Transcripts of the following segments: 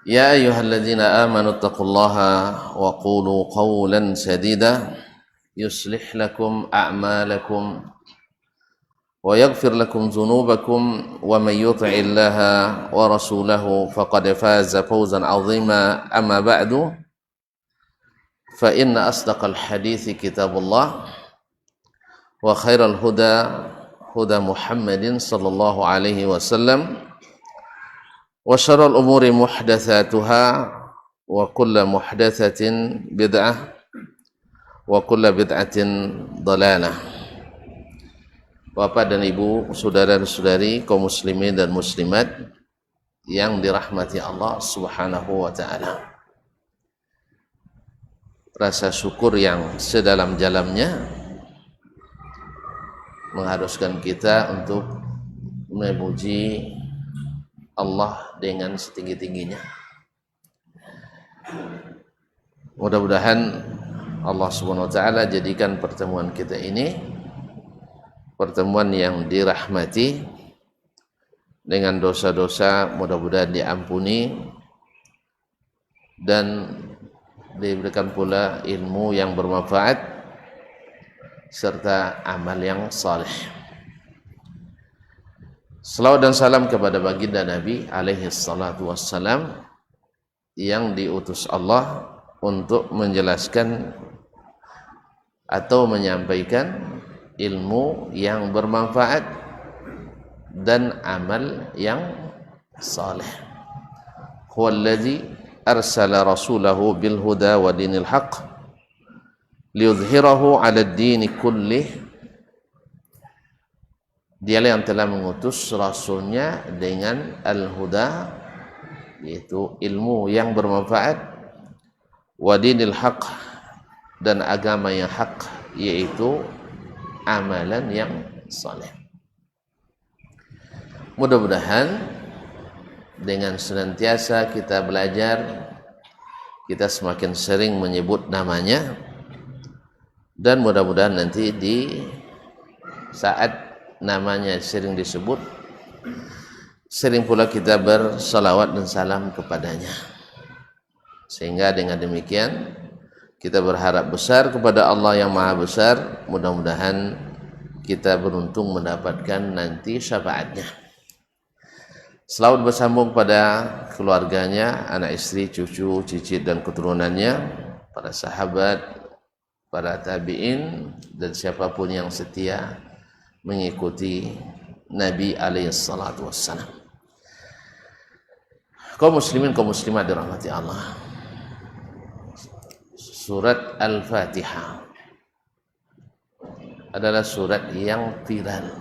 يا أيها الذين آمنوا اتقوا الله وقولوا قولا سديدا يصلح لكم أعمالكم ويغفر لكم ذنوبكم ومن يطع الله ورسوله فقد فاز فوزا عظيما. أما بعد فإن أصدق الحديث كتاب الله وخير الهدى هدى محمد صلى الله عليه وسلم وشر الأمور محدثاتها وكل محدثة بدعة وكل بدعة ضلالة. Bapak dan Ibu, saudara-saudari kaum muslimin dan muslimat yang dirahmati Allah Subhanahu wa taala. Rasa syukur yang sedalam-dalamnya mengharuskan kita untuk memuji Allah dengan setinggi-tingginya. Mudah-mudahan Allah Subhanahu wa taala jadikan pertemuan kita ini pertemuan yang dirahmati, dengan dosa-dosa mudah-mudahan diampuni dan diberikan pula ilmu yang bermanfaat serta amal yang saleh. Salawat dan salam kepada baginda Nabi alaihi salatu wassalam yang diutus Allah untuk menjelaskan atau menyampaikan ilmu yang bermanfaat dan amal yang saleh. Huwallazi arsala rasulahu bil huda wa dinil haqq liyudhhirahu 'ala ad-dini kullih. Dialah yang telah mengutus rasulnya dengan al-huda, yaitu ilmu yang bermanfaat, wa dinil haq, dan agama yang hak, yaitu amalan yang saleh. Mudah-mudahan dengan senantiasa kita belajar, kita semakin sering menyebut namanya, dan mudah-mudahan nanti di saat namanya sering disebut, sering pula kita bersalawat dan salam kepadanya. Sehingga dengan demikian kita berharap besar kepada Allah yang Maha Besar, mudah-mudahan kita beruntung mendapatkan nanti syafaatnya. Selawat bersambung pada keluarganya, anak istri, cucu, cicit dan keturunannya, para sahabat, para tabi'in, dan siapapun yang setia mengikuti Nabi alaihi salatu wassalam. Kaum muslimin, kaum muslimat dirahmati Allah. Surat Al-Fatihah adalah surat yang viral.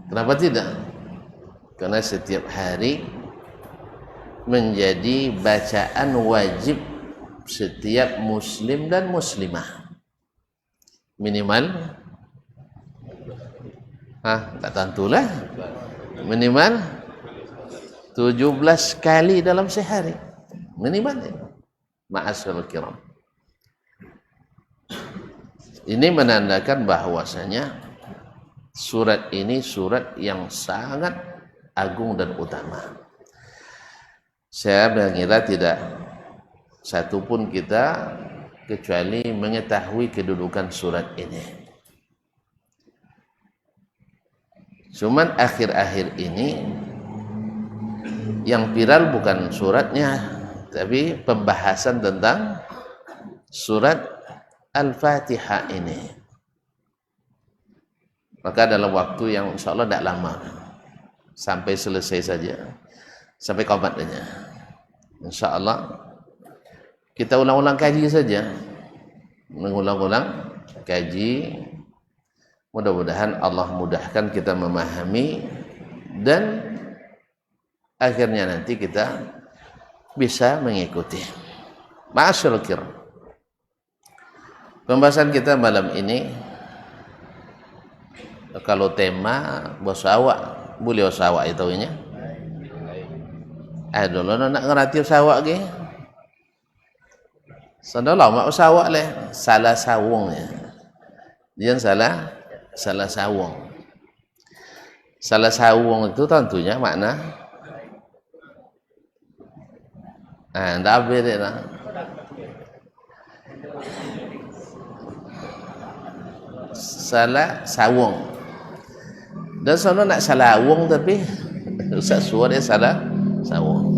Kenapa tidak? Karena setiap hari menjadi bacaan wajib setiap muslim dan muslimah. Minimal tak tentulah, minimal 17 kali dalam sehari, minimal. Ma'asyiral kiram, ini menandakan bahwasanya surat ini surat yang sangat agung dan utama. Saya mengira tidak satupun kita kecuali mengetahui kedudukan surat ini. Cuman akhir-akhir ini yang viral bukan suratnya, tapi pembahasan tentang surat Al-Fatihah ini. Maka dalam waktu yang insya Allah tidak lama, sampai selesai saja, sampai komatnya, insya Allah kita ulang-ulang kaji saja, mengulang-ulang kaji. Mudah-mudahan Allah mudahkan kita memahami, dan akhirnya nanti kita bisa mengikuti. Ma'asyiral kiram, pembahasan kita malam ini, kalau tema bahasa boleh bahasa itu nya. Dulu nak ngerti bahasa ge. Sandala mak bahasa leh, salah sawungnya. Dia salah sawung. Salah sawung itu tentunya makna ndak habis dia lah. Salah sawung. Dan sono nak salah awung tapi Ustaz suara dia salah sawung.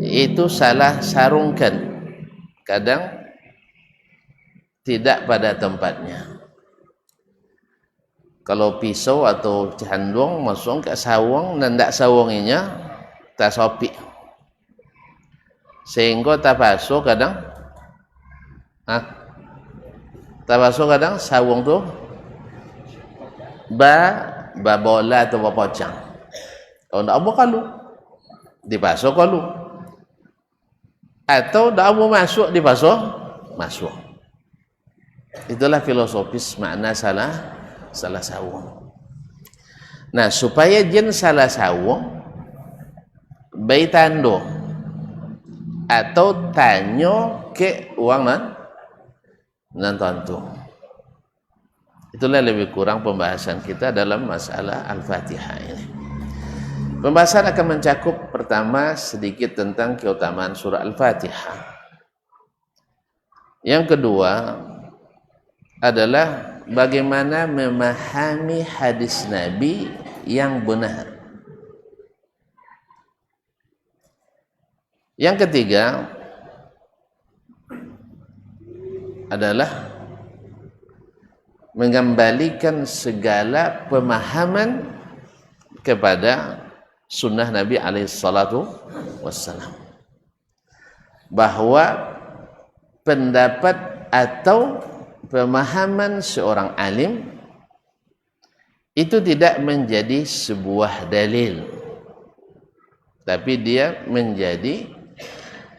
Itu salah sarungkan. Kadang tidak pada tempatnya. Kalau pisau atau candung masuk ke sawung dan tak sawunginya tak sopi. Sehingga tak basuh kadang tak basuh kadang sawung tu ba bola atau ba pocang. Kalau tak apa kalu dibasuh kalu. Atau tak mau masuk dibasuh masuk. Itulah filosofis makna salah sawung. Nah, supaya jen salah sawung bayi tando atau tanyo ke uang nan tentu. Itulah lebih kurang pembahasan kita dalam masalah Al-Fatihah ini. Pembahasan akan mencakup pertama sedikit tentang keutamaan surah Al-Fatihah. Yang kedua adalah bagaimana memahami hadis Nabi yang benar. Yang ketiga adalah mengembalikan segala pemahaman kepada sunnah Nabi alaihissalatu wassalam, bahwa pendapat atau pemahaman seorang alim itu tidak menjadi sebuah dalil, tapi dia menjadi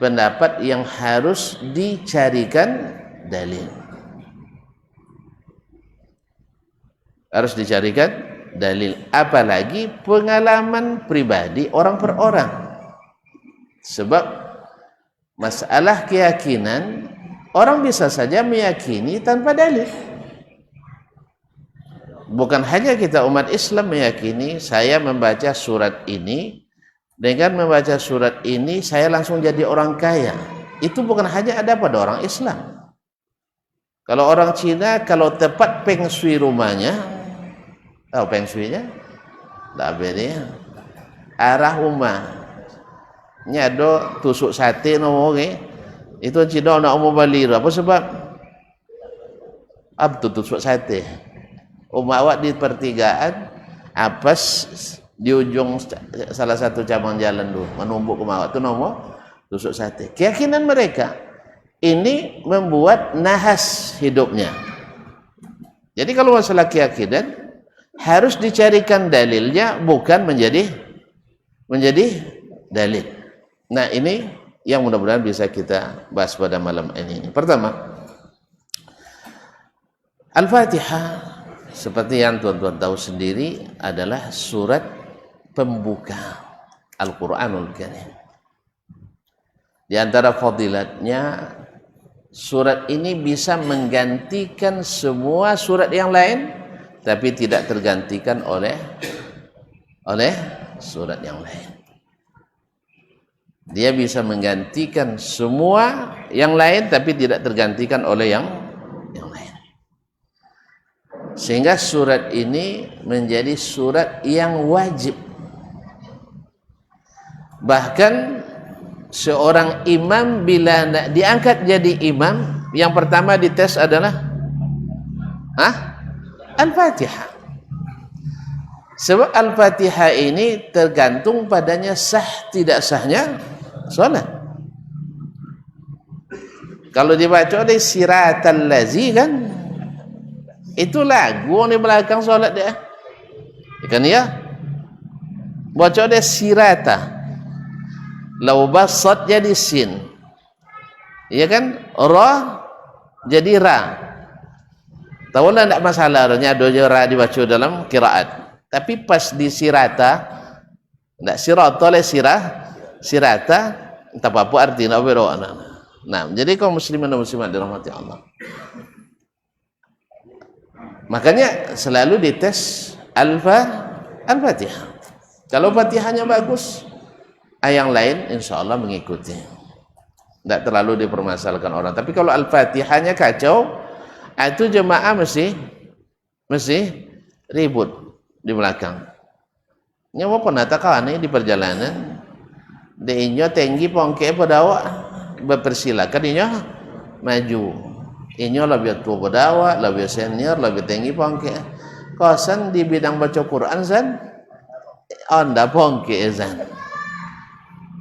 pendapat yang harus dicarikan dalil. Harus dicarikan dalil, apalagi pengalaman pribadi orang per orang. Sebab masalah keyakinan, orang bisa saja meyakini tanpa dalil. Bukan hanya kita umat Islam meyakini, saya membaca surat ini, dengan membaca surat ini saya langsung jadi orang kaya. Itu bukan hanya ada pada orang Islam. Kalau orang Cina, kalau tepat peng shui rumahnya, tahu peng shui-nya? Tak beda. Arah rumah nyado tusuk sate no okay? Itu Cina nak mau balik apa sebab abtu tusuk sate. Rumah awak di pertigaan, apas di ujung salah satu cabang jalan dulu menumbuk ke mawak tu nomor tusuk sate. Keyakinan mereka ini membuat nahas hidupnya. Jadi kalau masalah keyakinan harus dicarikan dalilnya, bukan menjadi dalil. Nah, ini yang mudah-mudahan bisa kita bahas pada malam ini. Pertama, Al-Fatihah seperti yang tuan-tuan tahu sendiri adalah surat pembuka Al-Quranul Karim. Di antara fadilatnya, surat ini bisa menggantikan semua surat yang lain, tapi tidak tergantikan oleh surat yang lain. Dia bisa menggantikan semua yang lain, tapi tidak tergantikan oleh yang lain. Sehingga surat ini menjadi surat yang wajib. Bahkan seorang imam bila diangkat jadi imam, yang pertama dites adalah Al-Fatihah. Sebab Al-Fatihah ini tergantung padanya sah tidak sahnya salat. Kalau dibaca oleh siratal lazi kan, itu lagu di belakang salat dia. Kan ya? Baca oleh sirata. Lau basat jadi sin. Iya kan? Ra jadi ra. Tahulah tidak masalah, ada ra dibaca dalam qiraat. Tapi pas di sirata, tidak sirata oleh sirata, entah apa artinya apa. Nah, jadi kaum muslimin dan muslimat dirahmati Allah. Makanya selalu dites Al-Fatihah. Kalau Fatihahnya bagus, Yang lain insya Allah mengikuti, tidak terlalu dipermasalahkan orang. Tapi kalau Al-Fatihahnya kacau, itu jemaah mesti ribut di belakang. Nyawa pernah takaan di perjalanan, inyo tinggi pongke pedawa berpersilakan inyo maju. Inyo lebih tua pedawa, lebih senior, lebih tinggi pongke. Kosan di bidang baca Quran zan, onda pongke zan.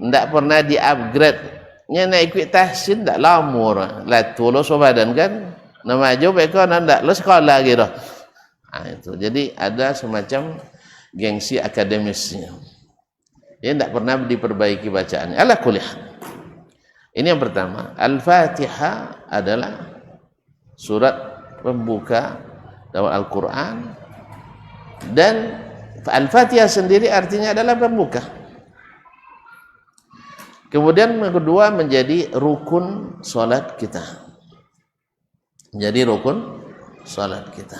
Ndak pernah di-upgrade. Nya naik ikut tahsin ndak lamur. Lah tulus badan kan. Nama maju beko ndak lu sekolah gitu. Nah, itu. Jadi ada semacam gengsi akademisnya. Ya ndak pernah diperbaiki bacaannya. Ala kulli hal. Ini yang pertama. Al-Fatihah adalah surat pembuka dalam Al-Quran, dan Al-Fatihah sendiri artinya adalah pembuka. Kemudian yang kedua menjadi rukun salat kita. Menjadi rukun salat kita.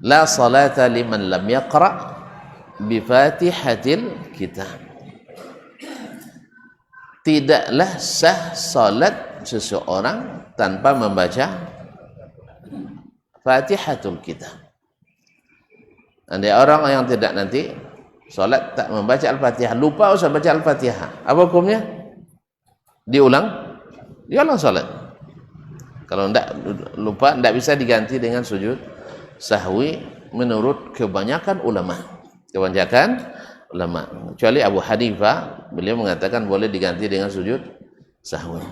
La salata liman lam yaqra bi Fatihatil Kitab. Tidaklah sah salat seseorang tanpa membaca Fatihatul Kitab. Ada orang yang tidak nanti salat tak membaca Al-Fatihah, lupa usah baca Al-Fatihah, apa hukumnya? Diulang salat. Kalau tidak lupa, tidak bisa diganti dengan sujud sahwi menurut kebanyakan ulama. Kecuali Abu Hanifah, beliau mengatakan boleh diganti dengan sujud sahwi.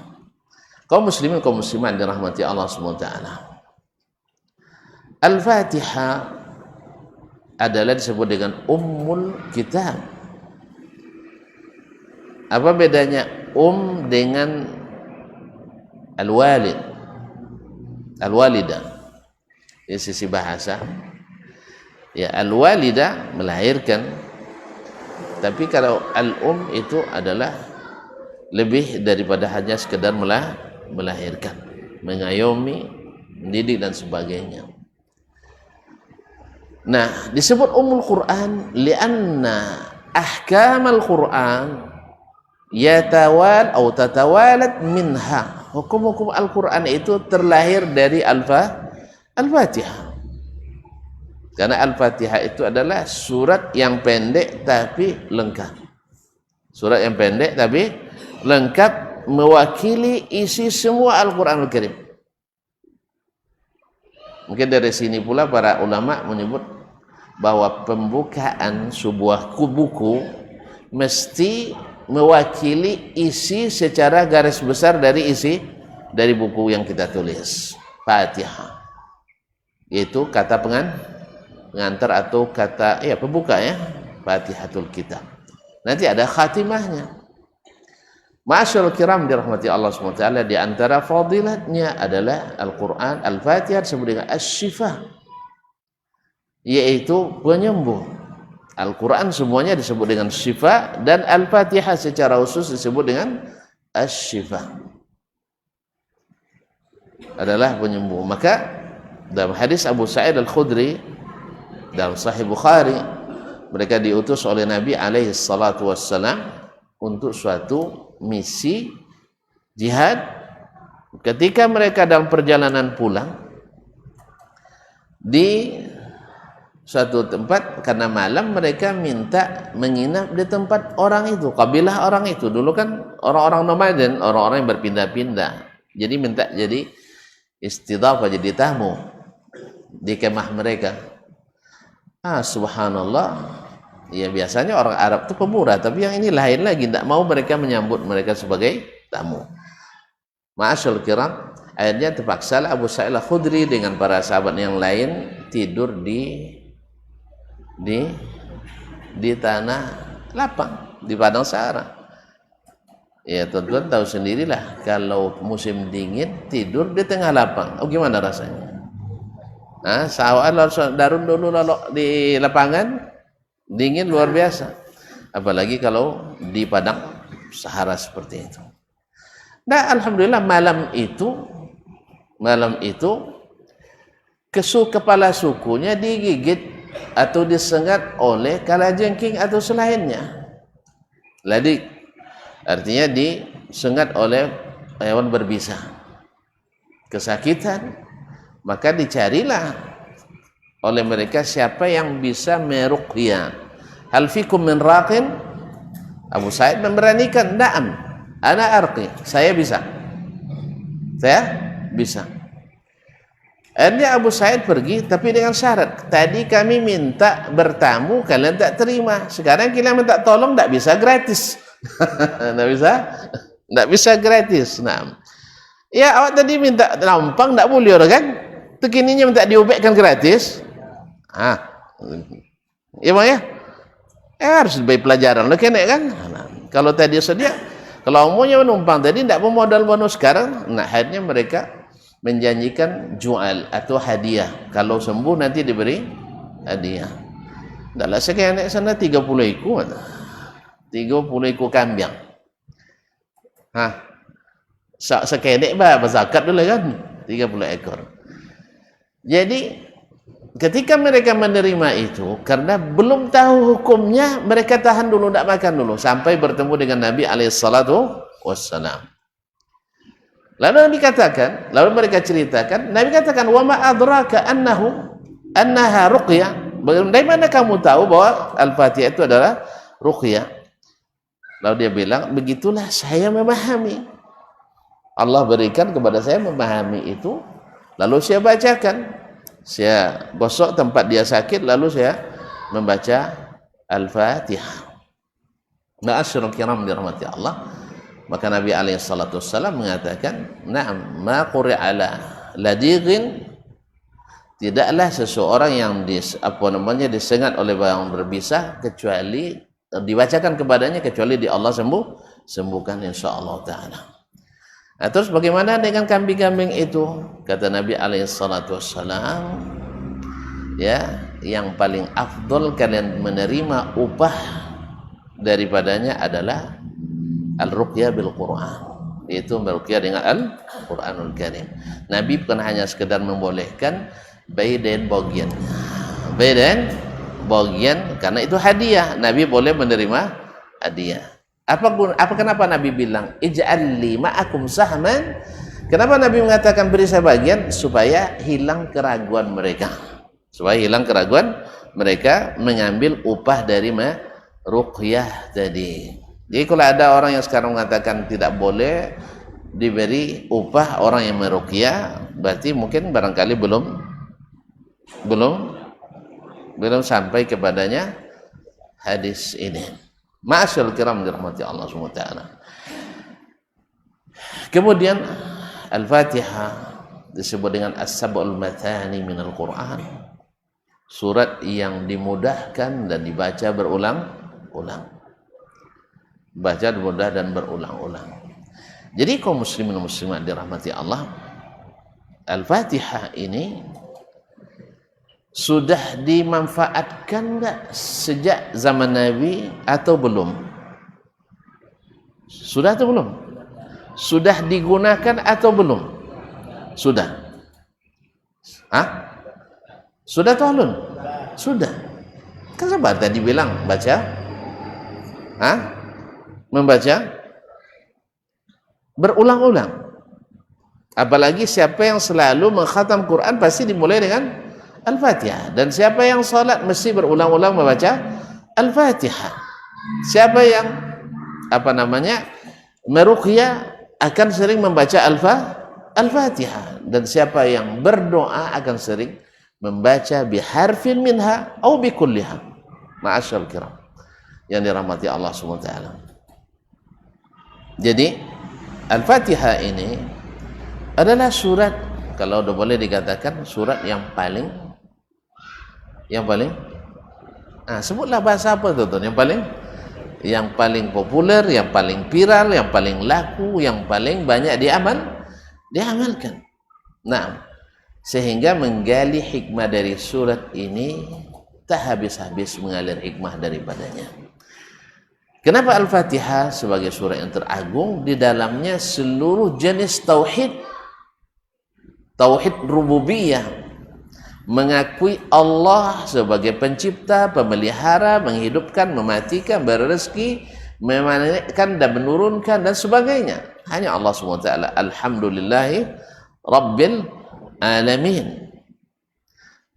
Kaum muslimin, kaum muslimat dirahmati Allah SWT. Al-Fatihah adalah disebut dengan Ummul Kitab. Apa bedanya dengan Al-Walid? Al-Walidah di sisi bahasa. Ya, Al-Walidah melahirkan. Tapi kalau Al-Um itu adalah lebih daripada hanya sekedar melahirkan, mengayomi, mendidik dan sebagainya. Nah, disebut Ummul Quran lianna ahkamal Quran tatawalat minha. Hukum-hukum Al-Quran itu terlahir dari Al-Fatihah. Karena Al-Fatihah itu adalah surat yang pendek tapi lengkap. Surat yang pendek tapi lengkap, mewakili isi semua Al-Quran Al-Karim. Mungkin dari sini pula para ulama menyebut bahwa pembukaan sebuah buku mesti mewakili isi secara garis besar dari isi dari buku yang kita tulis. Fatihah yaitu kata pengantar atau kata pembuka ya, Fatihatul Kitab. Nanti ada khatimahnya. Ma'asyarul kiram dirahmati Allah SWT, di antara fadilatnya adalah Al-Quran, Al-Fatihah disebut dengan Asy-Syifa, yaitu penyembuh. Al-Quran semuanya disebut dengan Syifa, dan Al-Fatihah secara khusus disebut dengan Asy-Syifa, adalah penyembuh. Maka dalam hadis Abu Sa'id Al-Khudri dalam Sahih Bukhari, mereka diutus oleh Nabi alaihi salatu wassalam untuk suatu misi jihad. Ketika mereka dalam perjalanan pulang di suatu tempat, karena malam mereka minta menginap di tempat orang itu, kabilah orang itu. Dulu kan orang-orang nomaden, orang-orang yang berpindah-pindah, jadi minta jadi istidafah, jadi tamu di kemah mereka. Subhanallah, ya biasanya orang Arab itu pemurah, tapi yang ini lain lagi, tidak mau mereka menyambut mereka sebagai tamu. Ma'asyarul kiram, akhirnya terpaksalah Abu Sa'id Al-Khudri dengan para sahabat yang lain tidur di tanah lapang, di padang sahara. Ya teman-teman tahu sendirilah, kalau musim dingin tidur di tengah lapang, gimana rasanya? Sawah darun dulu di lapangan, dingin luar biasa, apalagi kalau di padang sahara seperti itu. Nah, alhamdulillah malam itu kepala sukunya digigit atau disengat oleh kalajengking atau selainnya. Ladik artinya disengat oleh hewan berbisa, kesakitan, maka dicarilah oleh mereka siapa yang bisa meruqyah. Hal fikum min raqin? Abu Sa'id memberanikan, na'am, ana arqi, saya bisa. Akhirnya Abu Sa'id pergi, tapi dengan syarat, tadi kami minta bertamu, kalian tak terima. Sekarang kalian minta tolong, tak bisa gratis. Tak bisa gratis. Nah, ya awak tadi minta lampang, tak boleh kan? Tekininya minta diobekkan gratis. Ya bang ya? Harus diberi pelajaran lo kena kan? Nah, kalau tadi sedia, kalau umumnya menumpang tadi tidak memodal bonus sekarang, nah akhirnya mereka menjanjikan jual atau hadiah. Kalau sembuh nanti diberi hadiah. Dahlah sekian sana 30 ekor, 30 ekor kambing. Sekedek bah berzakat dulu kan, 30 ekor. Jadi ketika mereka menerima itu, karena belum tahu hukumnya, mereka tahan dulu, tidak makan dulu sampai bertemu dengan Nabi alaihissalam. Lalu mereka ceritakan, Nabi katakan, wa ma adraka annaha ruqyah. Dari mana kamu tahu bahwa Al-Fatihah itu adalah ruqyah? Lalu dia bilang, begitulah saya memahami. Allah berikan kepada saya memahami itu, lalu saya bacakan. Saya gosok tempat dia sakit, lalu saya membaca Al-Fatihah. Ma'asyiral kiram dirahmati Allah. Maka Nabi alaihissalam mengatakan, na'am, ma quri'ala ladighin, tidaklah seseorang yang disengat oleh barang berbisa kecuali dibacakan kepadanya, kecuali di Allah sembuhkan insyaallah taala. Nah, terus bagaimana dengan kambing-kambing itu? Kata Nabi alaihissalam, ya, yang paling afdol kalian menerima upah daripadanya adalah al-ruqyah bil Quran, yaitu meruqyah dengan Al-Quranul Karim. Nabi bukan hanya sekedar membolehkan badan bagian karena itu hadiah. Nabi boleh menerima hadiah. Kenapa Nabi bilang ij'al li ma'akum sahman? Kenapa Nabi mengatakan beri saya bagian? Supaya hilang keraguan mereka. Mengambil upah dari ruqyah tadi. Jadi kalau ada orang yang sekarang mengatakan tidak boleh diberi upah orang yang meruqyah, berarti mungkin barangkali belum sampai kepadanya hadis ini. Ma'asyarul kiram dirahmati Allah Subhanahu wa taala. Kemudian Al-Fatihah disebut dengan as-sab'ul mathani minal Qur'an. Surat yang dimudahkan dan dibaca berulang-ulang. Baca mudah dan berulang-ulang. Jadi kaum muslimin dan muslimat dirahmati Allah, Al-Fatihah ini sudah dimanfaatkan enggak sejak zaman Nabi atau belum? Sudah atau belum? Sudah digunakan atau belum? Sudah. Sudah atau belum? Sudah. Kan sahabat tadi bilang baca? Membaca berulang-ulang. Apalagi siapa yang selalu mengkhatam Quran pasti dimulai dengan Al-Fatihah, dan siapa yang salat mesti berulang-ulang membaca Al-Fatihah. Siapa yang meruqyah akan sering membaca Al-Fatihah, dan siapa yang berdoa akan sering membaca biharfin minha atau bikulliha. Ma'asyarul kiram yang dirahmati Allah Subhanahu wa taala. Jadi Al-Fatihah ini adalah surat, kalau udah boleh dikatakan surat yang paling sebutlah bahasa apa tuh yang paling populer, yang paling viral, yang paling laku, yang paling banyak diamalkan. Nah, sehingga menggali hikmah dari surat ini tak habis-habis mengalir hikmah daripadanya. Kenapa Al-Fatihah sebagai surah yang teragung? Di dalamnya seluruh jenis tauhid rububiyah, mengakui Allah sebagai pencipta, pemelihara, menghidupkan, mematikan, beri rezeki, memanakan dan menurunkan dan sebagainya. Hanya Allah SWT. Alhamdulillahi Rabbil Alamin.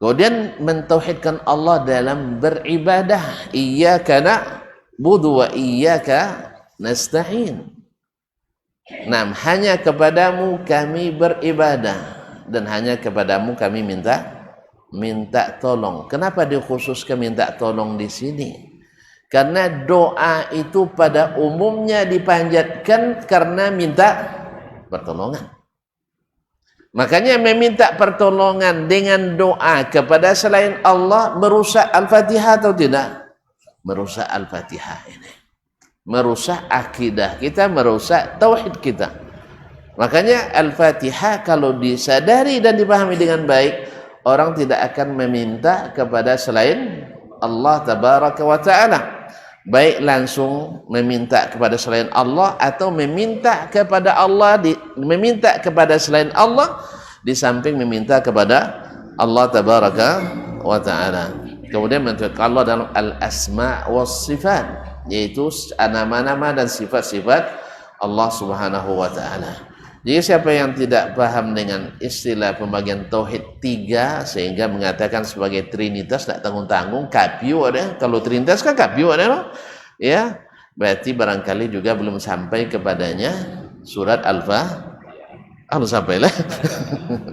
Kemudian mentauhidkan Allah dalam beribadah. Iyyaka na'budu wa iyyaka nasta'in. Nah, hanya kepadamu kami beribadah dan hanya kepadamu kami minta tolong. Kenapa dikhususkan minta tolong di sini? Karena doa itu pada umumnya dipanjatkan karena minta pertolongan. Makanya meminta pertolongan dengan doa kepada selain Allah merusak Al-Fatihah atau tidak? Merusak Al-Fatihah ini. Merusak akidah kita, merusak tauhid kita. Makanya Al-Fatihah kalau disadari dan dipahami dengan baik, orang tidak akan meminta kepada selain Allah Tabaraka wa Ta'ala. Baik langsung meminta kepada selain Allah atau meminta kepada Allah meminta kepada selain Allah di samping meminta kepada Allah Tabaraka wa Ta'ala. Kemudian menunjukkan Allah dalam al-asma was sifat, yaitu nama-nama dan sifat-sifat Allah Subhanahu wa Ta'ala. Jadi siapa yang tidak paham dengan istilah pembagian tauhid 3 sehingga mengatakan sebagai trinitas tidak tanggung-tanggung, kapyu ada. Kalau trinitas kan kapyu ada, no? Ya, berarti barangkali juga belum sampai kepadanya surat belum sampai lah.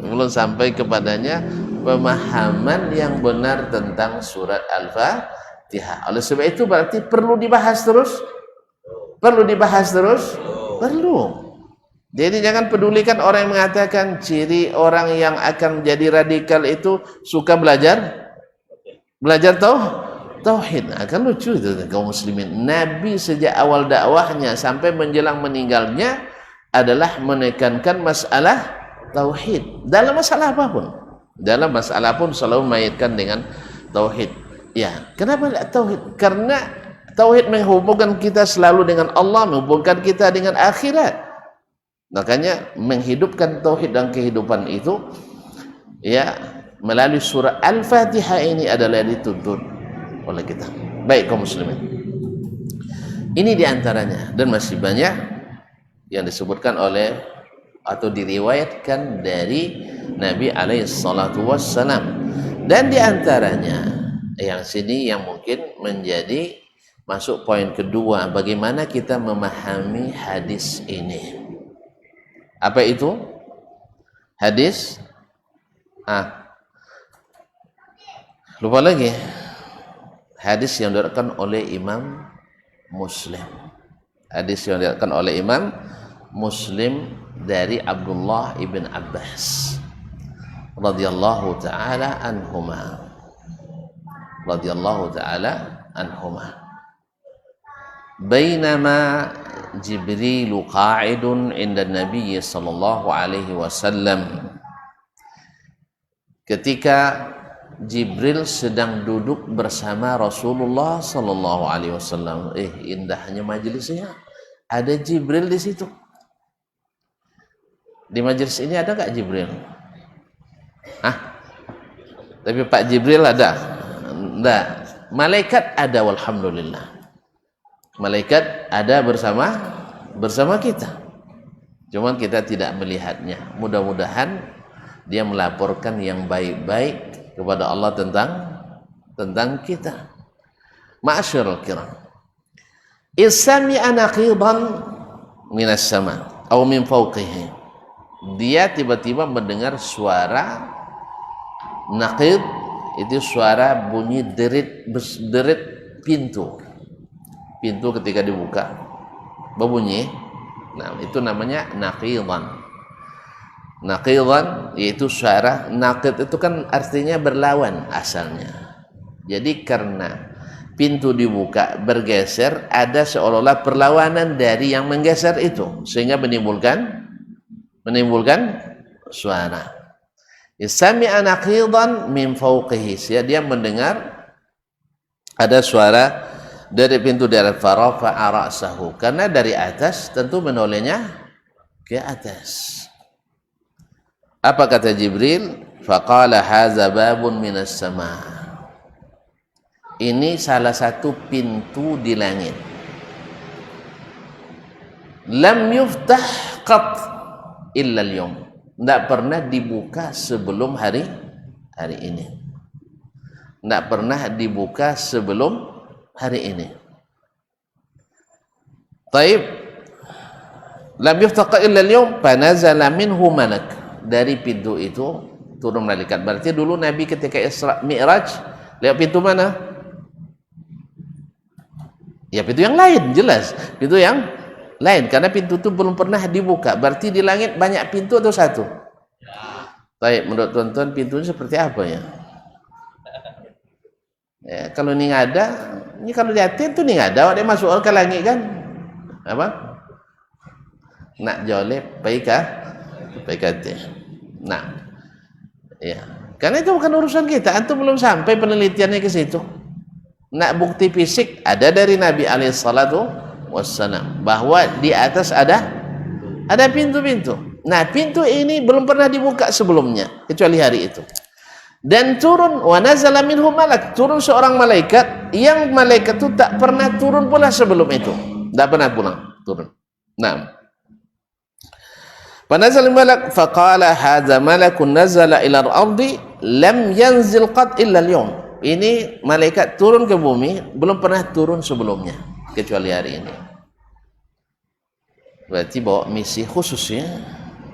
Belum sampai kepadanya pemahaman yang benar tentang surat Al-Fatihah. Oleh sebab itu berarti perlu dibahas terus. Perlu dibahas terus? Perlu. Jadi jangan pedulikan orang yang mengatakan ciri orang yang akan menjadi radikal itu suka belajar tauhid. Kan lucu itu kaum muslimin. Nabi sejak awal dakwahnya sampai menjelang meninggalnya adalah menekankan masalah tauhid dalam masalah apapun. Dalam masalah pun selalu mengaitkan dengan tauhid. Ya, kenapa tauhid? Karena tauhid menghubungkan kita selalu dengan Allah, menghubungkan kita dengan akhirat. Makanya menghidupkan tauhid dan kehidupan itu ya melalui surah Al-Fatihah ini adalah dituntut oleh kita. Baik kaum muslimin. Ini diantaranya dan masih banyak yang disebutkan oleh atau diriwayatkan dari Nabi alaihi salatu wassalam. Dan diantaranya yang sini yang mungkin menjadi masuk poin kedua, bagaimana kita memahami hadis ini. Apa itu? Hadis lupa lagi. Hadis yang diriwayatkan oleh Imam Muslim. Hadis yang diriwayatkan oleh Imam Muslim dari Abdullah ibn Abbas radhiyallahu taala anhuma. Radhiyallahu taala anhuma. Bainama Jibril qa'idun 'inda Nabi sallallahu alaihi wasallam. Ketika Jibril sedang duduk bersama Rasulullah sallallahu alaihi wasallam. Indahnya majelisnya. Ada Jibril di situ. Di majelis ini ada enggak Jibril? Tapi Pak Jibril ada? Enggak. Malaikat ada, walhamdulillah. Malaikat ada bersama kita. Cuman kita tidak melihatnya. Mudah-mudahan dia melaporkan yang baik-baik kepada Allah tentang kita. Ma'asyiral kiram. Isami'a naqidan minas sama atau min fawqihi. Dia tiba-tiba mendengar suara naqid, itu suara bunyi derit pintu. Pintu ketika dibuka berbunyi. Nah, itu namanya naqidan. Naqidan yaitu suara. Naqid itu kan artinya berlawan asalnya. Jadi karena pintu dibuka bergeser, ada seolah-olah perlawanan dari yang menggeser itu sehingga menimbulkan suara. Sami'a naqidan min fawqihi. Dia mendengar ada suara dari pintu dari farafa'a ra'sahu, karena dari atas tentu menolehnya ke atas. Apa kata Jibril? Faqala hadza babun minas sama. Ini salah satu pintu di langit. lam yuftah qat illa al-yawm, tidak pernah dibuka sebelum hari ini, tidak pernah dibuka sebelum hari ini. Taib, lam yuftah qat illa al-yawm fanazala minhu malak, dari pintu itu turun malaikat. Berarti dulu Nabi ketika Isra Mi'raj lewat pintu mana? Ya pintu yang lain, jelas pintu yang lain, karena pintu itu belum pernah dibuka. Berarti di langit banyak pintu atau satu? Baik, menurut tuan-tuan pintunya seperti apa ya? Ya kalau ini nggak ada, ini kalau lihatin tuh ini nggak ada, dia masuk ke langit kan? Apa? Nak jolep, baikah? Nah, ya, karena itu bukan urusan kita. Antum belum sampai penelitiannya ke situ. Nak bukti fisik ada dari Nabi alaihissalatu wassalam bahwa di atas ada pintu-pintu. Nah, pintu ini belum pernah dibuka sebelumnya kecuali hari itu. Dan turun wa nazala minhu malak, turun seorang malaikat yang malaikat itu tak pernah turun pula sebelum itu. Tak pernah turun. Nah, fanazal malak faqala hadza malakun nazala ila al-ardi lam yanzil qat illa al-yawm. Ini malaikat turun ke bumi, belum pernah turun sebelumnya kecuali hari ini. Berarti bawa misi khusus ya,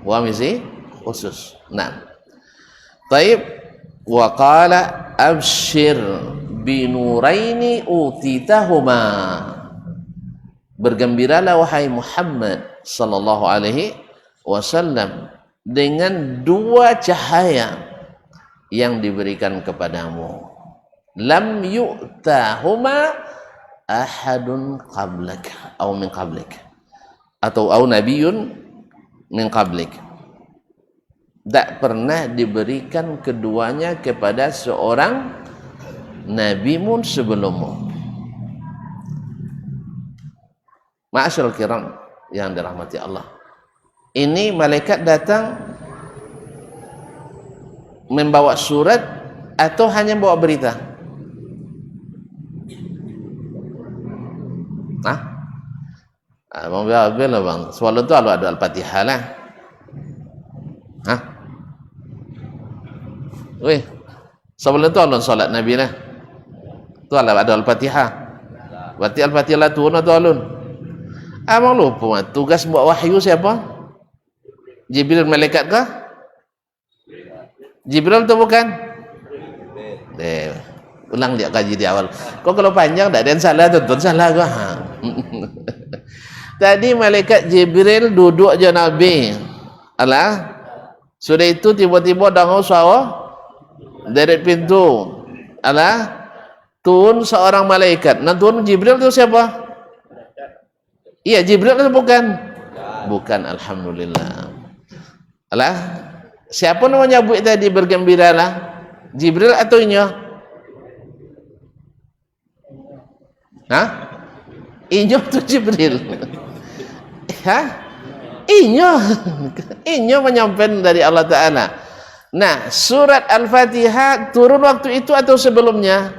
bawa misi khusus. Nah, taib, wa qala abshir binuraini utitahuma, bergembiralah wahai Muhammad sallallahu alaihi wasallam dengan dua cahaya yang diberikan kepadamu. Lam yu'tahuma ahadun qablak atau min qablik, atau nabiyyun min qablik. Tak pernah diberikan keduanya kepada seorang nabi pun sebelummu. Ma'asyiral kiram yang dirahmati Allah, ini malaikat datang membawa surat atau hanya bawa berita? Bang Biabil lah bang, soal itu ada Al-Fatihah lah. Weh, sebelum itu alun salat Nabi lah. Itu ada Al-Fatihah. Berarti Al-Fatihah turun atau alun? Abang lupa, tugas buat wahyu siapa? Jibril malaikat kah? Jibril tu bukan? Ulang dia kaji di awal. Kok kalau panjang tak ada yang salah, tuntun salah kah? Tadi malaikat Jibril duduk je Nabi. Alah, sudah itu tiba-tiba dengar suara dari pintu. Alah, turun seorang malaikat. Nah, turun Jibril itu siapa? Iya, Jibril itu bukan? Bukan, alhamdulillah. Alah, siapa namanya nyebut tadi bergembiralah? Jibril atau Inyo? Inyo itu Jibril. Inyo menyampaikan dari Allah Ta'ala. Nah, surat Al-Fatihah turun waktu itu atau sebelumnya?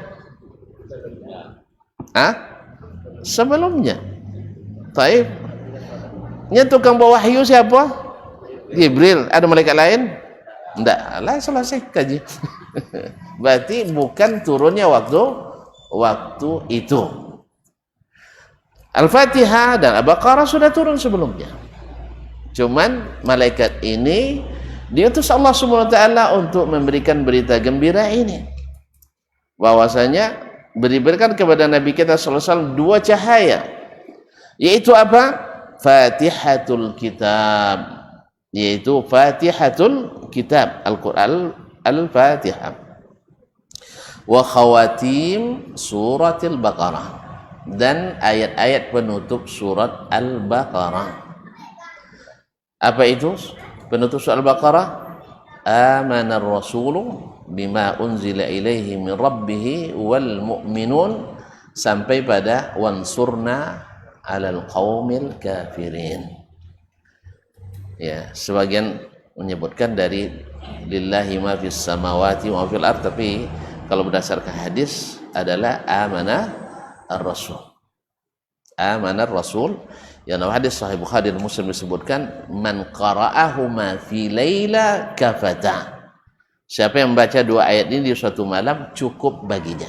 Sebelumnya. Taib. Tukang bawa wahyu siapa? Jibril. Ada malaikat lain? Tidak. Lah selesai kaji. Berarti bukan turunnya waktu itu. Al-Fatihah dan Al-Baqarah sudah turun sebelumnya. Cuman malaikat ini diutus Allah Subhanahu wa taala untuk memberikan berita gembira ini. Bahwasanya diberikan kepada Nabi kita sallallahu alaihi wasallam dua cahaya. Yaitu apa? Fatihatul Kitab. Yaitu Fatihatul Kitab, Al-Qur'an Al-Fatihah. Wa khawatim suratil Baqarah. Dan ayat-ayat penutup surat Al-Baqarah. Apa itu penutup surat Al-Baqarah? Amanar rasulu bima unzila ilaihi min rabbih wal mu'minun, sampai pada wansurna alal qaumil kafirin. Ya, sebagian menyebutkan dari lillahi ma fis samawati wa fil ard, tapi kalau berdasarkan hadis adalah amanah ar-rasul. Amanar rasul Yang dalam hadis Sahih Bukhari dan Muslim disebutkan, man qara'ahuma fi laila kafata. Siapa yang membaca dua ayat ini di suatu malam, cukup baginya.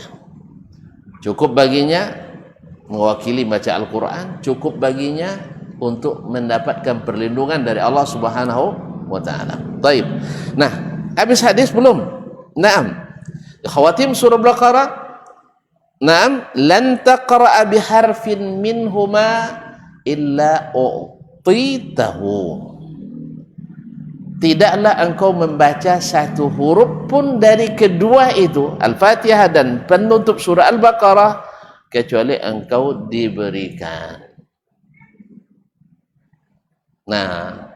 Cukup baginya mewakili baca Al-Quran, cukup baginya untuk mendapatkan perlindungan dari Allah Subhanahu wa taala. Baik. Nah, habis hadis belum? Naam. Khawatim surah Baqarah. Naam, lan taqra'a biharfin minhuma illa u'titahu. Tidaklah engkau membaca satu huruf pun dari kedua itu, Al-Fatihah dan penutup surah Al-Baqarah, kecuali engkau diberikan. Nah,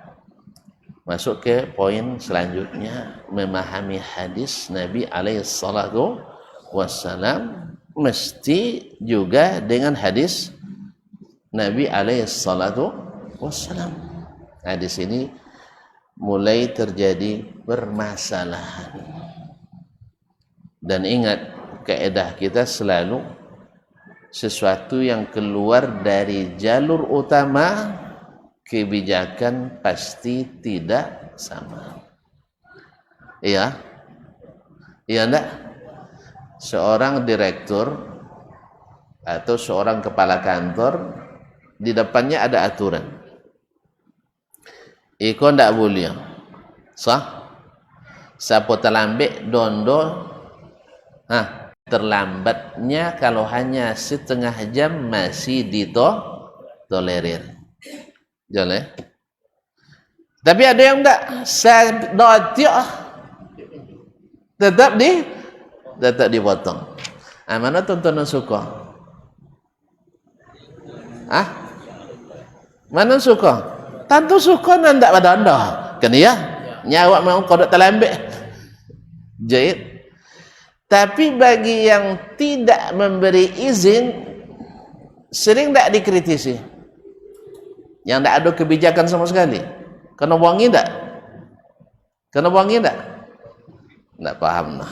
masuk ke poin selanjutnya, memahami hadis Nabi alaihi salatu wassalam mesti juga dengan hadis Nabi alaihi salatu wassalam. Hadis ini mulai terjadi permasalahan. Dan ingat, kaidah kita selalu sesuatu yang keluar dari jalur utama, kebijakan pasti tidak sama. Iya? Iya enggak? Seorang direktur atau seorang kepala kantor, di depannya ada aturan. Iko ndak boleh. Sah? Siapa terlambat dondo. Terlambatnya kalau hanya setengah jam masih ditolerir. Jangan. Tapi ada yang enggak, tetap dipotong. Mana tontonan suka? Mana suka? Tentu suka nandak pada anda. Kan ya? Nyawa mau kodok terlambat. Jahit. Tapi bagi yang tidak memberi izin, sering tak dikritisi. Yang tak ada kebijakan sama sekali. Kena buangi tak? Kena buangi tak? Tak paham lah.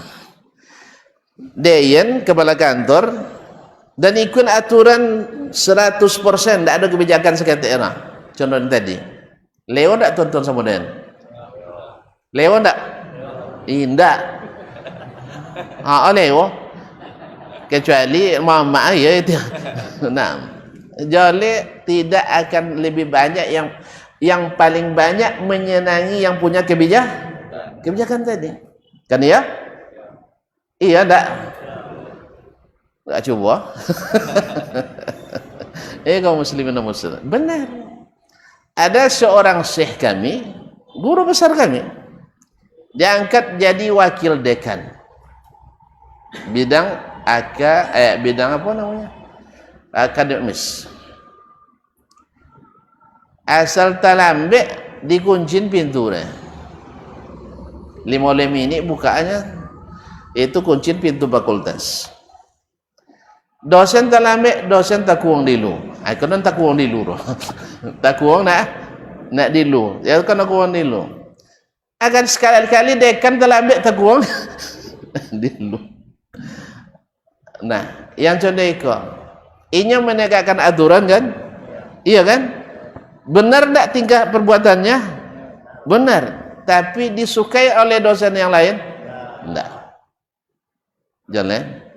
Deyan kepala kantor dan ikut aturan 100%, tak ada kebijakan seketika. Contoh tadi, Leo tak tonton sama Den? Leo tak? Tidak. Leo, kecuali mama ya itu. Nah, jadi tidak akan lebih banyak yang paling banyak menyenangi yang punya kebijakan tadi. Kan ya? Iya tak? Tak coba. Kaum muslimin dan muslimat. Benar. Ada seorang syekh kami, guru besar kami, diangkat jadi wakil dekan. Bidang apa namanya? Akademis. Asal terlambat dikuncin pintunya. 5 ini bukanya itu kuncin pintu fakultas. Dosen terlambat, dosen tak kuang dulu. Konon tak kuang dulu. Tak kuang nak dulu. Ya kan kuang dulu. Akan sekali-kali dekan terlambat tak kuang dulu. Nah, yang contoh itu, ini menegakkan aturan kan? Iya kan? Benar tak tingkah perbuatannya? Benar. Tapi disukai oleh dosen yang lain? Tidak. Jalan.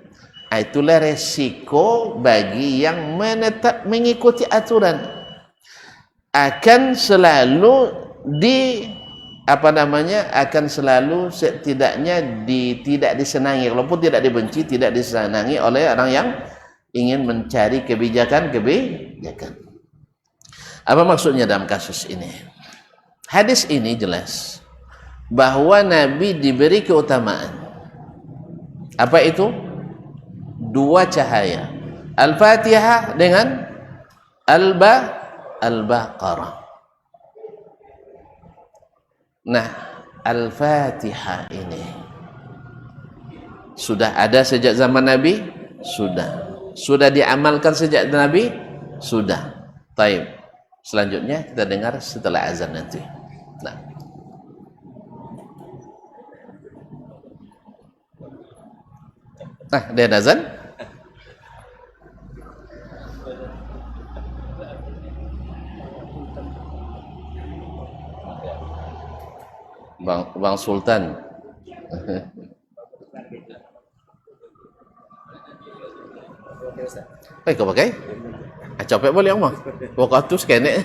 Itulah resiko bagi yang menetap mengikuti aturan. Akan selalu akan selalu setidaknya tidak disenangi, walaupun tidak dibenci, tidak disenangi oleh orang yang ingin mencari kebijakan. Apa maksudnya dalam kasus ini? Hadis ini jelas bahwa Nabi diberi keutamaan. Apa itu? 2 cahaya. Al-Fatihah dengan Al-Baqarah. Nah, Al-Fatihah ini sudah ada sejak zaman Nabi? Sudah diamalkan sejak Nabi? Sudah. Taib. Selanjutnya kita dengar setelah azan nanti. Nah, dia azan. Bang Sultan. Kau pakai? Copet boleh mah. Waktu tu skenek.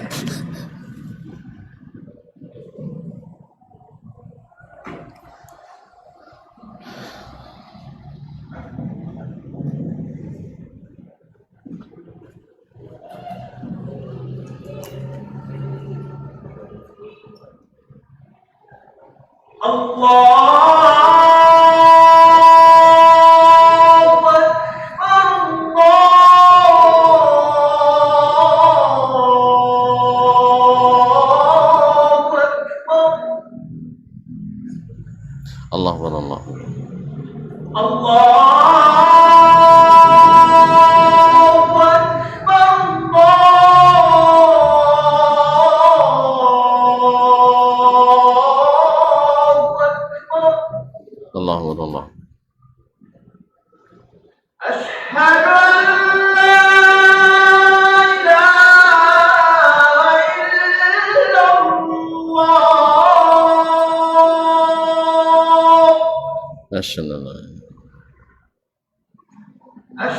Allah.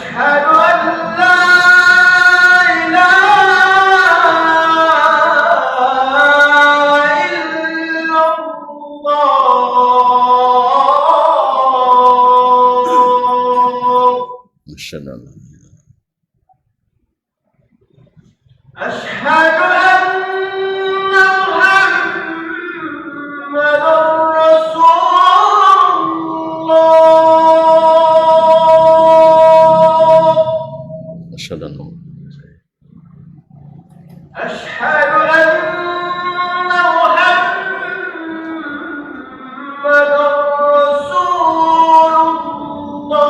Asyhadu an la ilaha illallah. Asyhadu an la أشهد أن محمدًا رسول الله. أشهد أن محمدًا رسول الله.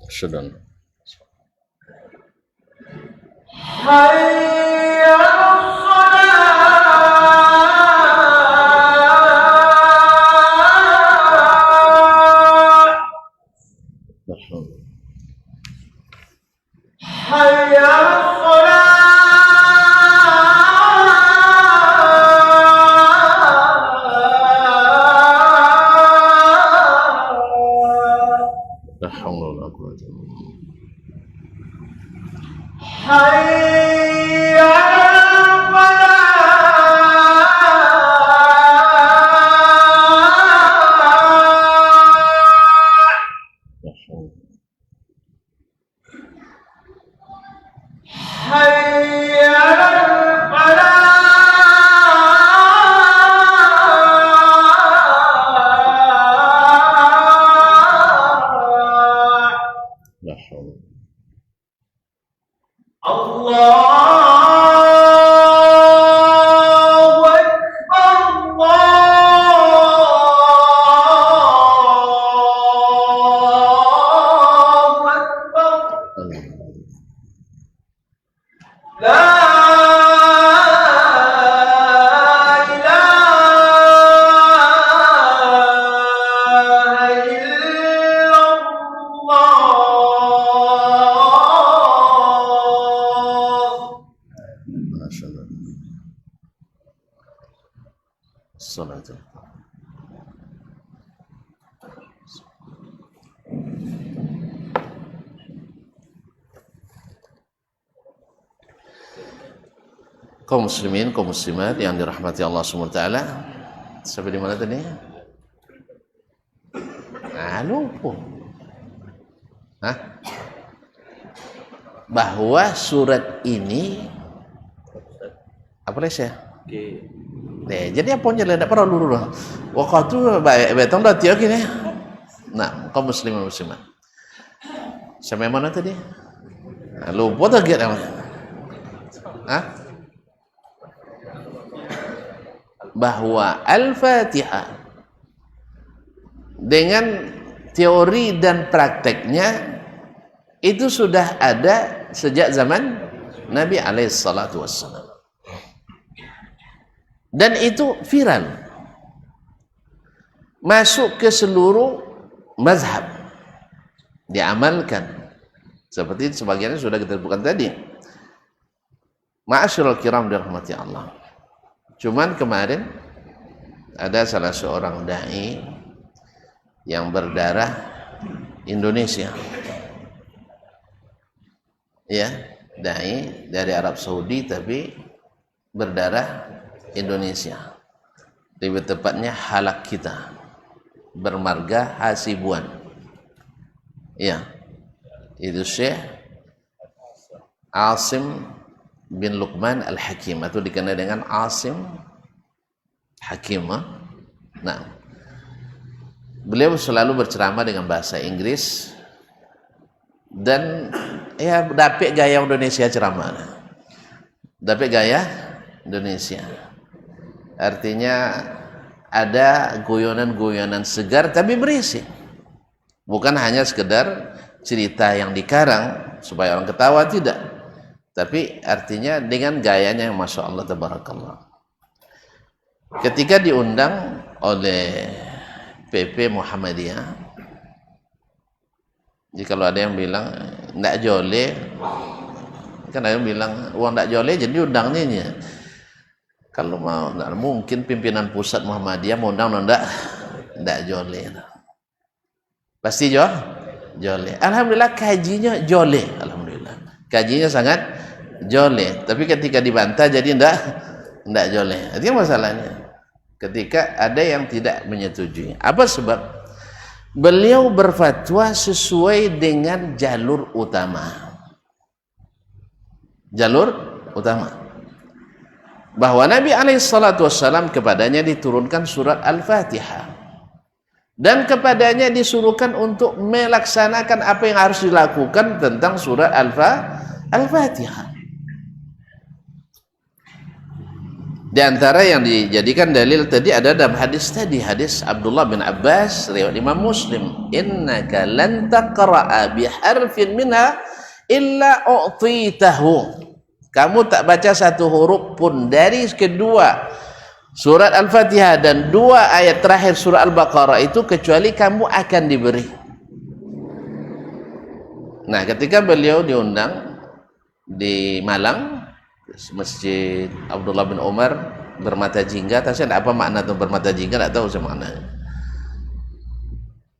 أشهد أن حي على الصلاة. حي على الصلاة. لا حول ولا قوة إلا بالله. حي على الفلاح. حي على الفلاح. لا حول. الله أكبر الله أكبر. لا إله إلا الله. ما شاء الله. الصلاة. Kaum muslimin, kaum muslimat yang dirahmati Allah SWT. Sampai di mana tadi? Lupa. Bahwa surat ini apa lesnya? Jadi apa aja tidak perlu dulu. Waktu betong dah tiap gini. Nah, kaum muslimin muslimat. Sampai mana tadi? Lupa tak kita? Bahwa Al-Fatihah dengan teori dan prakteknya itu sudah ada sejak zaman Nabi alaihissalatu wassalam, dan itu viral masuk ke seluruh mazhab, diamalkan seperti sebagiannya sudah kita bukan tadi. Ma'asyiral kiram dirahmati Allah. Cuman kemarin ada salah seorang dai yang berdarah Indonesia. Ya, dai dari Arab Saudi tapi berdarah Indonesia. Lebih tepatnya halak kita. Bermarga Hasibuan. Ya. Itu Syekh Asim bin Luqman Al-Hakim atau dikenal dengan Asim Hakim. Nah, beliau selalu berceramah dengan bahasa Inggris dan ya dapet gaya Indonesia ceramah. Dapet gaya Indonesia. Artinya ada guyonan-guyonan segar tapi berisi. Bukan hanya sekedar cerita yang dikarang supaya orang ketawa, tidak. Tapi artinya dengan gayanya yang Masya Allah tabarakallah. Ketika diundang oleh PP Muhammadiyah, jadi kalau ada yang bilang ndak jole, kan ada yang bilang uang ndak jole jadi undangnya. Kalau mau ndak mungkin pimpinan pusat Muhammadiyah mau undang ndak jole. Pasti jole. Alhamdulillah kajinya jole. Alhamdulillah. Kajinya sangat jole. Tapi ketika dibantah jadi ndak jole. Itu masalahnya. Ketika ada yang tidak menyetujui. Apa sebab? Beliau berfatwa sesuai dengan jalur utama. Jalur utama. Bahwa Nabi SAW kepadanya diturunkan surat Al-Fatihah. Dan kepadanya disuruhkan untuk melaksanakan apa yang harus dilakukan tentang surat Al-Fatihah. Di antara yang dijadikan dalil tadi ada dalam hadis tadi, hadis Abdullah bin Abbas riwayat Imam Muslim, innaka lan taqra'a bi harfin minha illa u'titahu. Kamu tak baca satu huruf pun dari kedua surat Al-Fatihah dan dua ayat terakhir surah Al-Baqarah itu kecuali kamu akan diberi. Nah, ketika beliau diundang di Malang, Masjid Abdullah bin Umar bermata jingga, tak saya apa makna itu bermata jingga, tak tahu saya maknanya.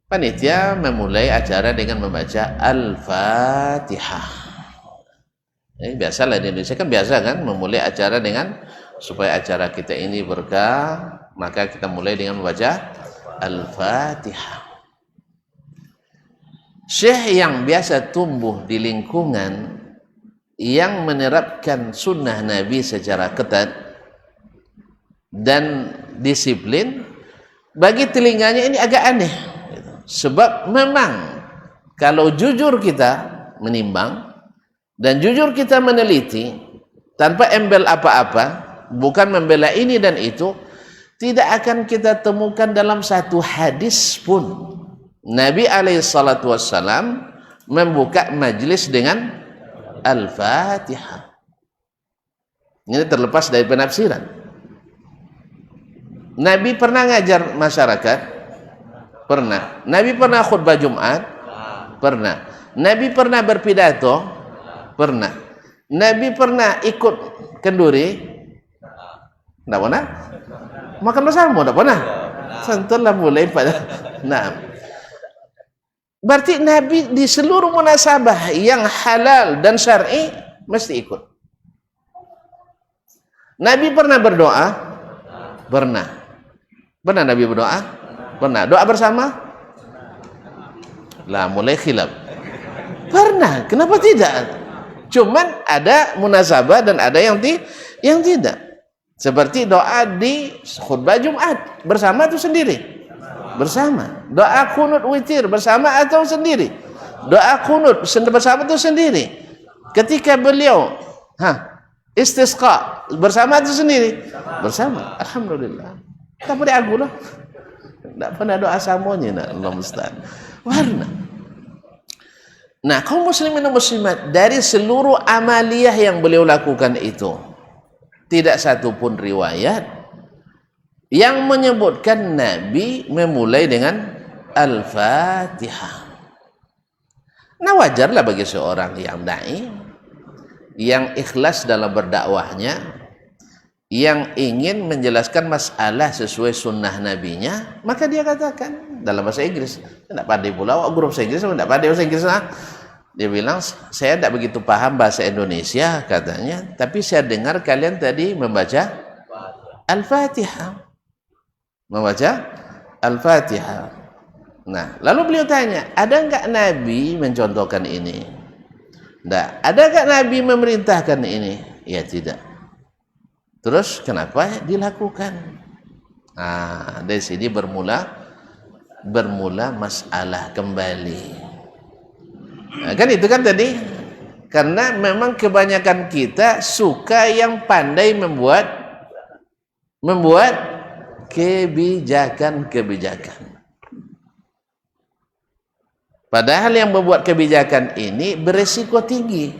Panitia memulai acara dengan membaca Al-Fatihah. Ini biasalah di Indonesia kan biasa kan memulai acara dengan supaya acara kita ini berkah, maka kita mulai dengan membaca Al-Fatihah. Syekh yang biasa tumbuh di lingkungan yang menerapkan sunnah Nabi secara ketat dan disiplin, bagi telinganya ini agak aneh. Sebab memang kalau jujur kita menimbang dan jujur kita meneliti tanpa embel apa-apa, bukan membela ini dan itu, tidak akan kita temukan dalam satu hadis pun Nabi SAW membuka majlis dengan Al-Fatihah. Ini terlepas dari penafsiran. Nabi pernah ngajar masyarakat? Pernah. Nabi pernah khutbah Jumat? Pernah. Nabi pernah berpidato? Pernah. Nabi pernah ikut kenduri? Tidak pernah. Makan bersama? Tidak pernah. Sentuhlah mulai pada. Nah, berarti Nabi di seluruh munasabah yang halal dan syar'i mesti ikut. Nabi pernah berdoa? Pernah. Pernah Nabi berdoa? Pernah. Doa bersama? Lah mulai khilaf. Pernah. Kenapa tidak? Cuman ada munasabah dan ada yang tidak. Seperti doa di khutbah Jumat bersama atau sendiri? Bersama. Doa kunut witir bersama atau sendiri? Doa kunut bersama atau sendiri? Ketika beliau istisqa bersama atau sendiri? Bersama. Alhamdulillah. Tak boleh aku lah. Tak pernah doa samonya. Allah musta'an. Warna. Nah, kaum muslimin dan muslimat, dari seluruh amaliyah yang beliau lakukan itu, tidak satu pun riwayat yang menyebutkan Nabi memulai dengan Al-Fatihah. Nah, wajarlah bagi seorang yang da'i yang ikhlas dalam berdakwahnya, yang ingin menjelaskan masalah sesuai sunnah nabinya, maka dia katakan dalam bahasa Inggris. Tidak pandai pula awak guru bahasa Inggris, tidak pandai bahasa Inggris. Dia bilang, saya tidak begitu paham bahasa Indonesia katanya, tapi saya dengar kalian tadi membaca Al-Fatihah. Membaca Al-Fatihah. Nah, lalu beliau tanya, ada enggak Nabi mencontohkan ini? Tidak. Ada enggak Nabi memerintahkan ini? Ya tidak. Terus kenapa dilakukan? Nah, dari sini bermula masalah kembali. Nah, kan itu kan tadi, karena memang kebanyakan kita suka yang pandai membuat kebijakan. Padahal yang membuat kebijakan ini beresiko tinggi.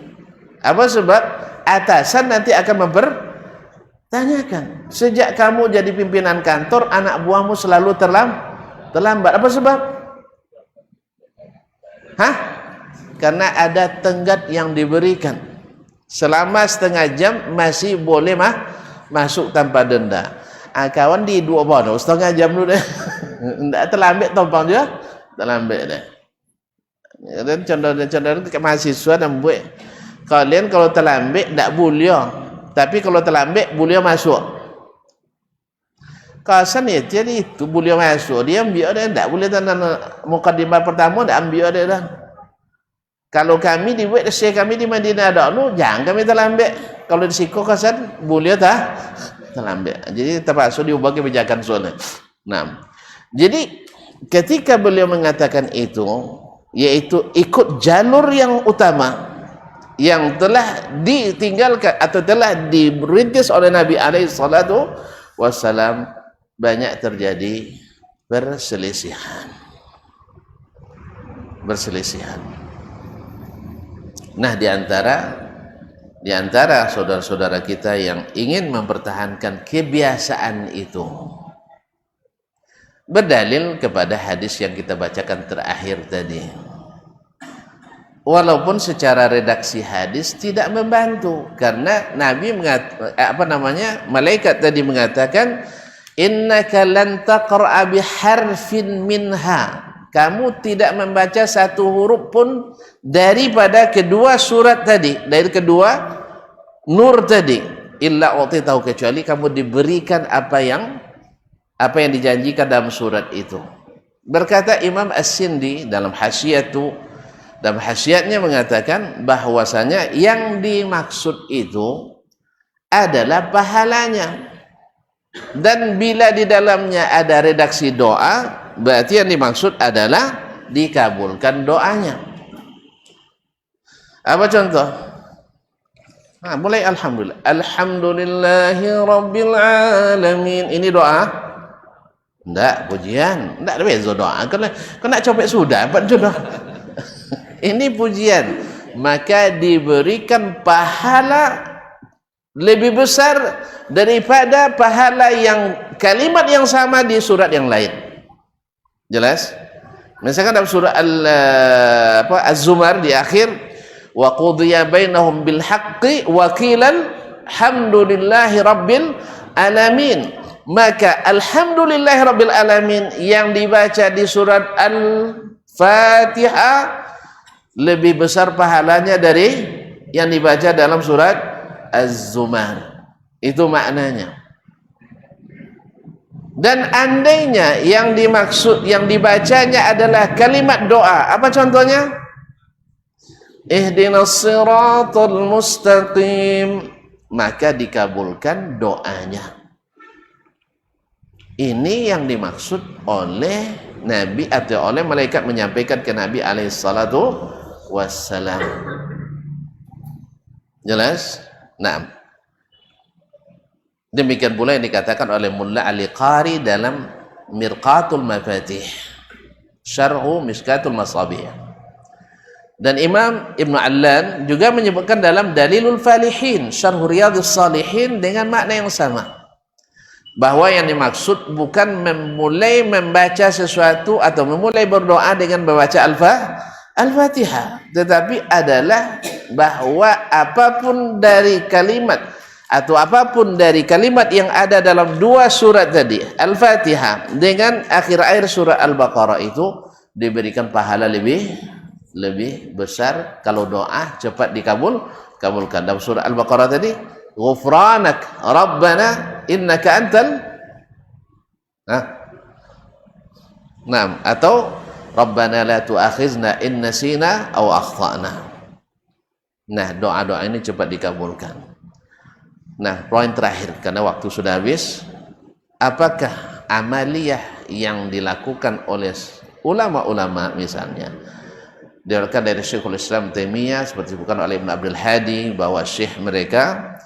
Apa sebab? Atasan nanti akan mempertanyakan, sejak kamu jadi pimpinan kantor, anak buahmu selalu terlambat. Apa sebab? Karena ada tenggat yang diberikan. Selama setengah jam masih boleh masuk tanpa denda. Kawan di 2 bulan, setengah jam dulu deh. Tidak terlambat tompang juga, terlambat deh. Dan contoh-contoh mahasiswa dan buat kalian kalau terlambat tidak boleh, tapi kalau terlambat boleh masuk. Kasan ya jadi itu boleh masuk, dia ambil dia tidak boleh tanda mukadimah pertama, tidak ambil dia dah. Kalau kami dibuat kami di Madinah dulu, jangan kami terlambat. Kalau di Siko Kasan boleh terlambat. Jadi terpaksa diubah kebijakan soalnya. Nah, jadi ketika beliau mengatakan itu, yaitu ikut jalur yang utama yang telah ditinggalkan atau telah diberintis oleh Nabi alaihi salatu wassalam, banyak terjadi perselisihan. Nah, di antara saudara-saudara kita yang ingin mempertahankan kebiasaan itu, berdalil kepada hadis yang kita bacakan terakhir tadi. Walaupun secara redaksi hadis tidak membantu, karena Nabi malaikat tadi mengatakan, innaka lan taqra'a biharfin minha. Kamu tidak membaca satu huruf pun daripada kedua surat tadi, dari kedua nur tadi, illa utitahu, kecuali kamu diberikan apa yang dijanjikan dalam surat itu. Berkata Imam As-Sindi dalam hasyiatnya mengatakan bahwasanya yang dimaksud itu adalah pahalanya. Dan bila di dalamnya ada redaksi doa, berarti yang dimaksud adalah dikabulkan doanya. Apa contoh? Mulai alhamdulillah. Alhamdulillahi rabbil alamin. Ini doa? Enggak, pujian. Enggak ada beza doa. Kau nak copek sudah, apa jodoh? Ini pujian. Maka diberikan pahala lebih besar daripada pahala yang kalimat yang sama di surat yang lain. Jelas? Misalkan dalam surah Az-Zumar di akhir, wa qudiya bainahum bil haqqi wa qilal hamdulillahi rabbil alamin. Maka alhamdulillahi rabbil alamin yang dibaca di surat Al-Fatihah lebih besar pahalanya dari yang dibaca dalam surat Az-Zumar. Itu maknanya. Dan andainya yang dimaksud, yang dibacanya adalah kalimat doa, apa contohnya? Ihdinas siratal mustaqim, maka dikabulkan doanya. Ini yang dimaksud oleh Nabi atau oleh malaikat menyampaikan ke Nabi alaihi salatu wassalam. Jelas? Nah, demikian pula yang dikatakan oleh Mulla Ali Qari dalam Mirqatul Mafatih, Syarhu Mishkatul Masabih. Dan Imam Ibn Allan juga menyebutkan dalam Dalilul Falihin, Syarhu Riyadhus Salihin dengan makna yang sama, bahwa yang dimaksud bukan memulai membaca sesuatu atau memulai berdoa dengan membaca Al-Fatihah, tetapi adalah bahwa apapun dari kalimat atau apapun dari kalimat yang ada dalam dua surat tadi, Al-Fatihah dengan akhir-akhir surah Al-Baqarah, itu diberikan pahala lebih besar kalau doa cepat kabulkan. Dalam surah Al-Baqarah tadi, ghufranak rabbana innaka antal atau rabbana la tu'akhizna in nasina aw akhtana. Nah, doa-doa ini cepat dikabulkan. Nah, poin terakhir karena waktu sudah habis, apakah amaliyah yang dilakukan oleh ulama-ulama misalnya diriwayatkan dari Syekhul Islam Taimiyah, seperti bukan oleh Ibn Abdul Hadi, bahwa syekh mereka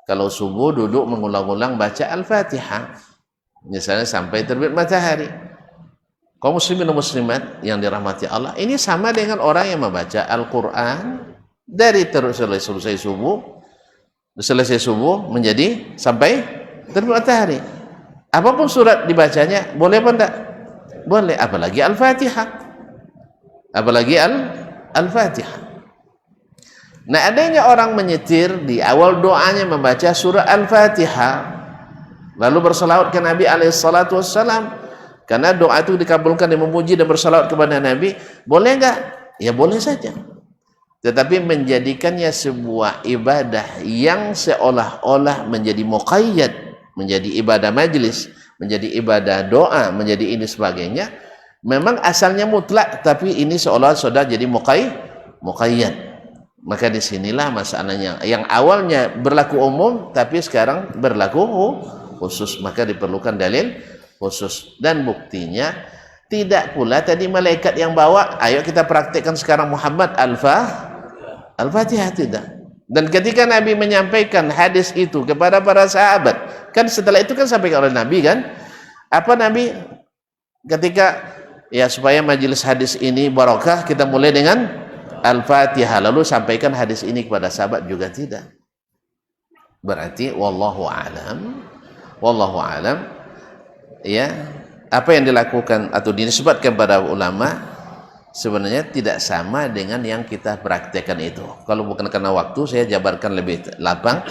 kalau subuh duduk mengulang-ulang baca Al-Fatihah misalnya sampai terbit matahari. Kaum muslimin dan muslimat yang dirahmati Allah, ini sama dengan orang yang membaca Al-Quran dari selesai subuh menjadi sampai terbit matahari. Apapun surat dibacanya, boleh apa enggak? Boleh, apalagi Al-Fatihah. Al-Fatihah. Nah, adanya orang menyetir di awal doanya membaca surah Al-Fatihah lalu berselawat ke Nabi alaihissalatu wassalam, karena doa itu dikabulkan dan memuji dan bersalawat kepada Nabi, boleh enggak? Ya boleh saja. Tetapi menjadikannya sebuah ibadah yang seolah-olah menjadi muqayyad, menjadi ibadah majlis, menjadi ibadah doa, menjadi ini sebagainya, memang asalnya mutlak, tapi ini seolah sudah jadi muqayyad. Maka disinilah masalahnya, yang awalnya berlaku umum tapi sekarang berlaku khusus, maka diperlukan dalil khusus. Dan buktinya tidak pula tadi malaikat yang bawa, ayo kita praktekkan sekarang Muhammad Al-Fatihah, tidak. Dan ketika Nabi menyampaikan hadis itu kepada para sahabat, kan setelah itu kan sampai oleh Nabi kan, apa Nabi ketika ya supaya majelis hadis ini barakah, kita mulai dengan Al-Fatihah, lalu sampaikan hadis ini kepada sahabat juga tidak. Berarti wallahu alam ya, apa yang dilakukan atau disebutkan pada ulama sebenarnya tidak sama dengan yang kita praktekkan itu. Kalau bukan karena waktu, saya jabarkan lebih lapang.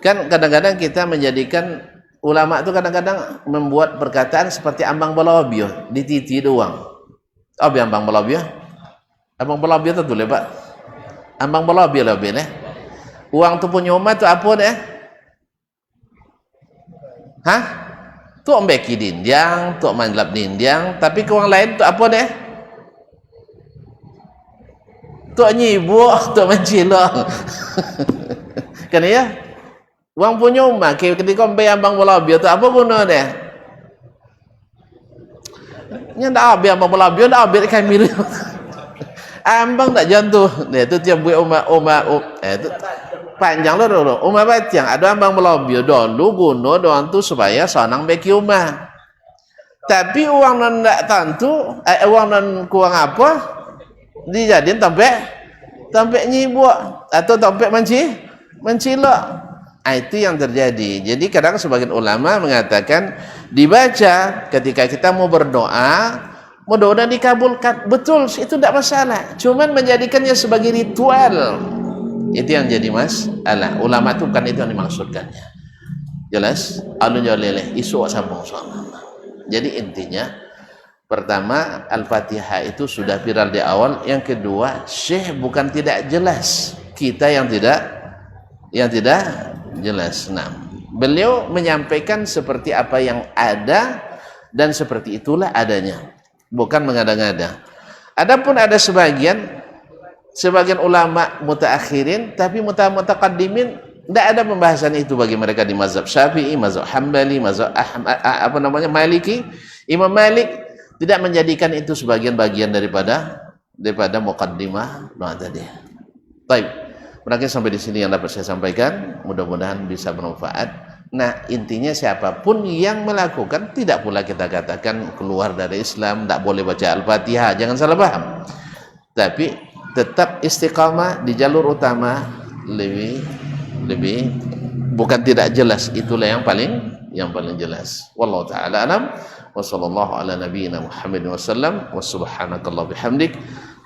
Kan kadang-kadang kita menjadikan ulama itu kadang-kadang membuat perkataan seperti ambang balabio, dititi doang. Oh, ambang balabio? Ambang balabio itu boleh, Pak. Ambang balabio lebih nih. Uang tu punya umat tu apa deh? Hah? Tu ambeki dindiang, tu manlap dindiang, tapi ke orang lain tu apa deh? Tu nyibuk, tu mencilong. Kan ya? Uang punya umat, ketika ambil ambang balabio tu apa guna deh? Nya ndak ambil ambang balabio, ndak ambil ikan miri. Ambang tak jantung. Dia tu tiap buat umat itu panjang loh. Umat batiang ada ambang balabio dulu guna doang tu supaya sanang beki umat. Tapi uang nan ndak tentu, uang nan kurang apa? Dijadiin tampek nyibuk atau tampek mencilok. Itu yang terjadi. Jadi kadang sebagian ulama mengatakan dibaca ketika kita mau berdoa, mudah-mudahan dikabulkan. Betul, itu tidak masalah. Cuman menjadikannya sebagai ritual, itu yang jadi masalah. Ulama itu kan itu yang dimaksudkannya. Jelas? Alun jalileh isu sambung sama. Jadi intinya pertama, Al-Fatihah itu sudah viral di awal. Yang kedua, syekh bukan tidak jelas, kita yang tidak jelas. Nah, beliau menyampaikan seperti apa yang ada dan seperti itulah adanya, bukan mengada-ngada. Adapun ada sebagian ulama mutaakhirin, tapi mutaqaddimin tidak ada pembahasan itu bagi mereka di mazhab Syafi'i, mazhab Hambali, mazhab Maliki. Imam Malik tidak menjadikan itu sebagian bagian daripada muqaddimah doa tadi. Baik, mungkin sampai di sini yang dapat saya sampaikan, mudah-mudahan bisa bermanfaat. Nah, intinya siapapun yang melakukan, tidak pula kita katakan keluar dari Islam, tidak boleh baca Al-Fatihah, jangan salah paham. Tapi tetap istiqamah di jalur utama, lebih bukan tidak jelas, itulah yang paling jelas. Wallahu taala alam. Wa sallallahu ala nabiyyina Muhammadin wasallam wa subhanakallah bihamdik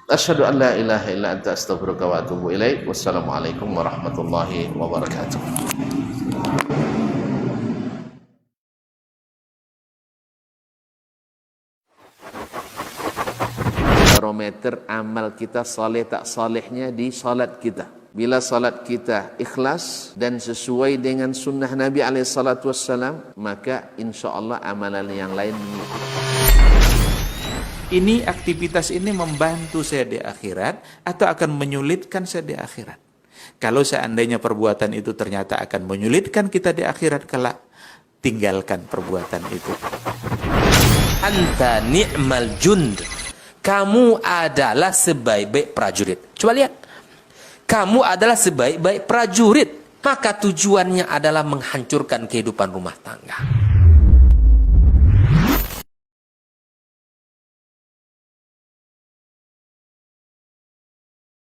Asyhadu an la ilaha illa anta astaghfiruka wa atubu ilaik. Wassalamualaikum warahmatullahi wabarakatuh. Barometer amal kita saleh tak salehnya di salat kita. Bila salat kita ikhlas dan sesuai dengan sunnah Nabi SAW, maka insya Allah amalan yang lain mengikuti. Ini aktivitas ini membantu saya di akhirat atau akan menyulitkan saya di akhirat? Kalau seandainya perbuatan itu ternyata akan menyulitkan kita di akhirat kelak, tinggalkan perbuatan itu. Anta ni'mal jund. Kamu adalah sebaik-baik prajurit. Coba lihat. Kamu adalah sebaik-baik prajurit. Maka tujuannya adalah menghancurkan kehidupan rumah tangga.